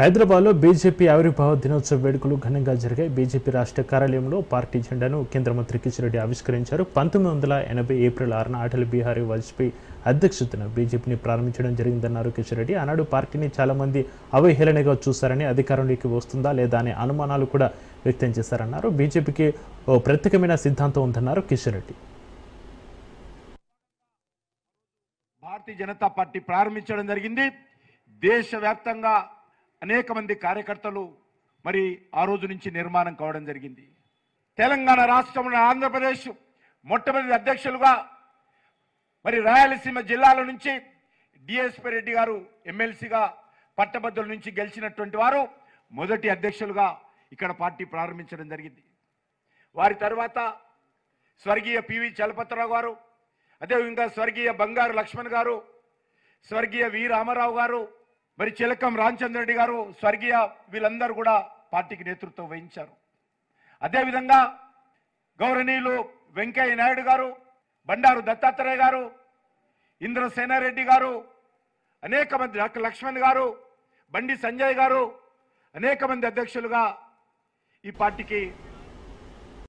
హైదరాబాద్లో బీజేపీ ఆవిర్భావ దినోత్సవ వేడుకలు ఘనంగా జరిగాయి. బీజేపీ రాష్ట్ర కార్యాలయంలో పార్టీ జెండాను కేంద్ర మంత్రి కిషన్ రెడ్డి ఆవిష్కరించారు. 1980 ఏప్రిల్ 6న అటల్ బిహారీ వాజ్పేయి అధ్యక్షతన బీజేపీని ప్రారంభించడం జరిగిందన్నారు కిషన్ రెడ్డి. ఆనాడు పార్టీని చాలా మంది అవహేళనగా చూశారని, అధికారంలోకి వస్తుందా లేదా అనే అనుమానాలు కూడా వ్యక్తం చేశారన్నారు. బీజేపీకి ఓ ప్రత్యేకమైన సిద్ధాంతం ఉందన్నారు కిషన్ రెడ్డి. భారతీయ జనతా పార్టీ ప్రారంభించడం జరిగింది. దేశవ్యాప్తంగా అనేక మంది కార్యకర్తలు మరి ఆ రోజు నుంచి నిర్మాణం కావడం జరిగింది. తెలంగాణ రాష్ట్రంలో ఆంధ్రప్రదేశ్ మొట్టమొదటి అధ్యక్షులుగా మరి రాయలసీమ జిల్లాల నుంచి డిఎస్పీ రెడ్డి గారు ఎమ్మెల్సీగా పట్టభద్రుల నుంచి గెలిచినటువంటి వారు మొదటి అధ్యక్షులుగా ఇక్కడ పార్టీ ప్రారంభించడం జరిగింది. వారి తర్వాత స్వర్గీయ పివి చలపతిరావు గారు, అదేవిధంగా స్వర్గీయ బంగారు లక్ష్మణ్ గారు, స్వర్గీయ వి రామారావు గారు, మరి చిలకం రామచంద్రరెడ్డి గారు, స్వర్గీయ వీళ్ళందరూ కూడా పార్టీకి నేతృత్వం వహించారు. అదేవిధంగా గౌరవనీయులు వెంకయ్య నాయుడు గారు, బండారు దత్తాత్రేయ గారు, ఇంద్రసేనారెడ్డి గారు, అనేక మంది లక్ష్మణ్ గారు, బండి సంజయ్ గారు, అనేక మంది అధ్యక్షులుగా ఈ పార్టీకి